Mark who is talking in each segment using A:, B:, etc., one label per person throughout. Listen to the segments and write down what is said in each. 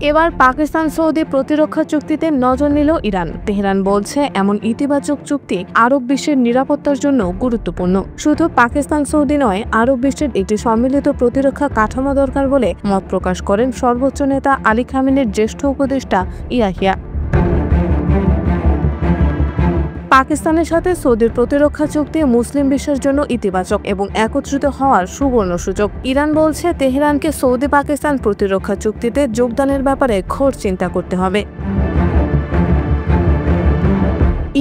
A: এবার পাকিস্তান সৌদি প্রতিরক্ষা চুক্তিতে নজর নিল ইরান। তেহরান বলছে এমন ইতিবাচক চুক্তি আরব বিশ্বের নিরাপত্তার জন্য গুরুত্বপূর্ণ। শুধু পাকিস্তান সৌদি নয়, আরব বিশ্বের একটি সম্মিলিত প্রতিরক্ষা কাঠামো দরকার বলে মত প্রকাশ করেন সর্বোচ্চ নেতা আলী খামেনির জ্যেষ্ঠ উপদেষ্টা ইয়াহিয়া। পাকিস্তানের সাথে সৌদির প্রতিরক্ষা চুক্তি মুসলিম বিশ্বের জন্য ইতিবাচক এবং একত্রিত হওয়ার সুবর্ণ সুযোগ। ইরান বলছে তেহরানকে সৌদি পাকিস্তান প্রতিরক্ষা চুক্তিতে যোগদানের ব্যাপারে ঘোর চিন্তা করতে হবে।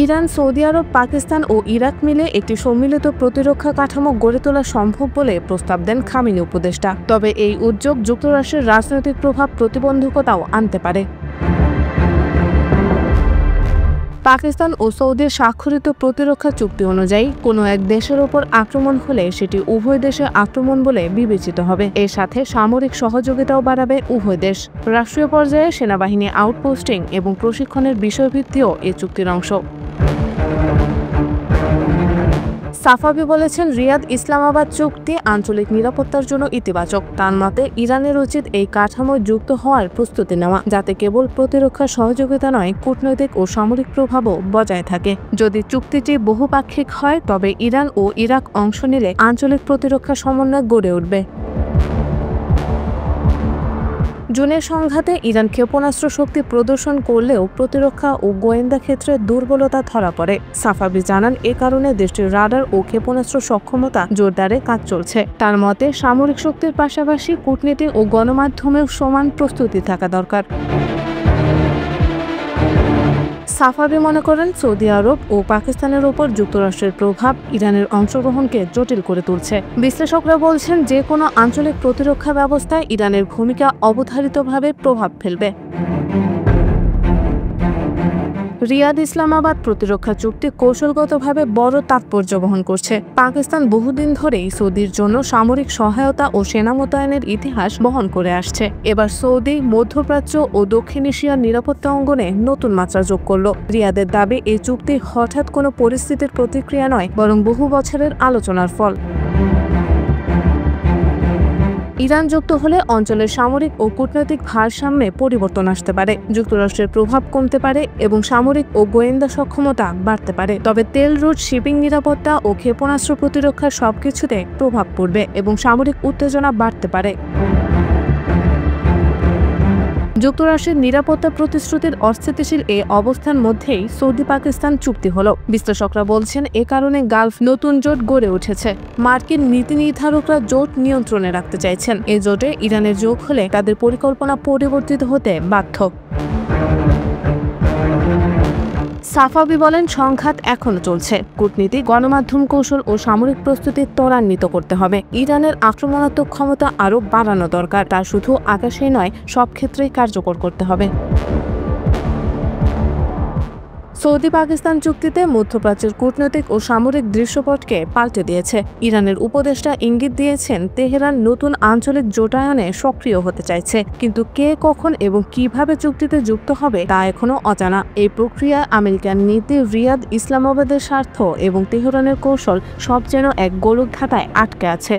A: ইরান, সৌদি আরব, পাকিস্তান ও ইরাক মিলে একটি সম্মিলিত প্রতিরক্ষা কাঠামো গড়ে তোলা সম্ভব বলে প্রস্তাব দেন খামেনি উপদেষ্টা। তবে এই উদ্যোগ যুক্তরাষ্ট্রের রাজনৈতিক প্রভাব প্রতিবন্ধকতাও আনতে পারে। পাকিস্তান ও সৌদির স্বাক্ষরিত প্রতিরক্ষা চুক্তি অনুযায়ী কোনো এক দেশের ওপর আক্রমণ হলে সেটি উভয় দেশের আক্রমণ বলে বিবেচিত হবে। এর সাথে সামরিক সহযোগিতাও বাড়াবে উভয় দেশ। রাষ্ট্রীয় পর্যায়ে সেনাবাহিনী আউটপোস্টিং এবং প্রশিক্ষণের বিষয়ভিত্তিও এই চুক্তির অংশ। সাফাবি বলেছেন, রিয়াদ ইসলামাবাদ চুক্তি আঞ্চলিক নিরাপত্তার জন্য ইতিবাচক। তার মতে ইরানের উচিত এই কাঠামোয় যুক্ত হওয়ার প্রস্তুতি নেওয়া, যাতে কেবল প্রতিরক্ষা সহযোগিতা নয়, কূটনৈতিক ও সামরিক প্রভাবও বজায় থাকে। যদি চুক্তিটি বহুপাক্ষিক হয় তবে ইরান ও ইরাক অংশ নিলে আঞ্চলিক প্রতিরক্ষা সমন্বয় গড়ে উঠবে। জুনের সংঘাতে ইরান ক্ষেপণাস্ত্র শক্তি প্রদর্শন করলেও প্রতিরক্ষা ও গোয়েন্দা ক্ষেত্রে দুর্বলতা ধরা পড়ে। সাফাবি জানান, এ কারণে দেশটির রাডার ও ক্ষেপণাস্ত্র সক্ষমতা জোরদারে কাজ চলছে। তার মতে সামরিক শক্তির পাশাপাশি কূটনীতি ও গণমাধ্যমেও সমান প্রস্তুতি থাকা দরকার। সাফাবি মনে করেন, সৌদি আরব ও পাকিস্তানের উপর যুক্তরাষ্ট্রের প্রভাব ইরানের অংশগ্রহণকে জটিল করে তুলছে। বিশ্লেষকরা বলছেন, যে কোনো আঞ্চলিক প্রতিরক্ষা ব্যবস্থায় ইরানের ভূমিকা অবধারিতভাবে প্রভাব ফেলবে। রিয়াদ ইসলামাবাদ প্রতিরক্ষা চুক্তি কৌশলগতভাবে বড় তাৎপর্য বহন করছে। পাকিস্তান বহুদিন ধরেই সৌদির জন্য সামরিক সহায়তা ও সেনা মোতায়েনের ইতিহাস বহন করে আসছে। এবার সৌদি মধ্যপ্রাচ্য ও দক্ষিণ এশিয়ার নিরাপত্তা অঙ্গনে নতুন মাত্রা যোগ করল। রিয়াদের দাবি, এই চুক্তি হঠাৎ কোনো পরিস্থিতির প্রতিক্রিয়া নয়, বরং বহু বছরের আলোচনার ফল। ইরান যুক্ত হলে অঞ্চলের সামরিক ও কূটনৈতিক ভারসাম্যে পরিবর্তন আসতে পারে, যুক্তরাষ্ট্রের প্রভাব কমতে পারে এবং সামরিক ও গোয়েন্দা সক্ষমতা বাড়তে পারে। তবে তেল রুট, শিপিং নিরাপত্তা ও ক্ষেপণাস্ত্র প্রতিরক্ষা সবকিছুতে প্রভাব পড়বে এবং সামরিক উত্তেজনা বাড়তে পারে। যুক্তরাষ্ট্রের নিরাপত্তা প্রতিশ্রুতির অস্থিতিশীল এই অবস্থার মধ্যেই সৌদি পাকিস্তান চুক্তি হলো। বিশ্লেষকরা বলছেন, এ কারণে গালফ নতুন জোট গড়ে উঠেছে। মার্কিন নীতি নির্ধারকরা জোট নিয়ন্ত্রণে রাখতে চাইছেন। এ জোটে ইরানের যোগ হলে তাদের পরিকল্পনা পরিবর্তিত হতে বাধ্য। সাফাবি বলেন, সংঘাত এখনো চলছে। কূটনীতি, গণমাধ্যম কৌশল ও সামরিক প্রস্তুতি ত্বরান্বিত করতে হবে। ইরানের আক্রমণাত্মক ক্ষমতা আরও বাড়ানো দরকার। তা শুধু আকাশেই নয়, সব ক্ষেত্রেই কার্যকর করতে হবে। সৌদি পাকিস্তান চুক্তিতে মধ্যপ্রাচ্যের কূটনৈতিক ও সামরিক দৃশ্যপটকে পাল্টে দিয়েছে। ইরানের উপদেষ্টা ইঙ্গিত দিয়েছেন, তেহরান নতুন আঞ্চলিক জোটায়নে সক্রিয় হতে চাইছে, কিন্তু কে, কখন এবং কিভাবে চুক্তিতে যুক্ত হবে তা এখনো অজানা। এই প্রক্রিয়া, আমেরিকান নীতি, রিয়াদ ইসলামাবাদের স্বার্থ এবং তেহরানের কৌশল সব যেন এক গোলকধাঁধায় আটকে আছে।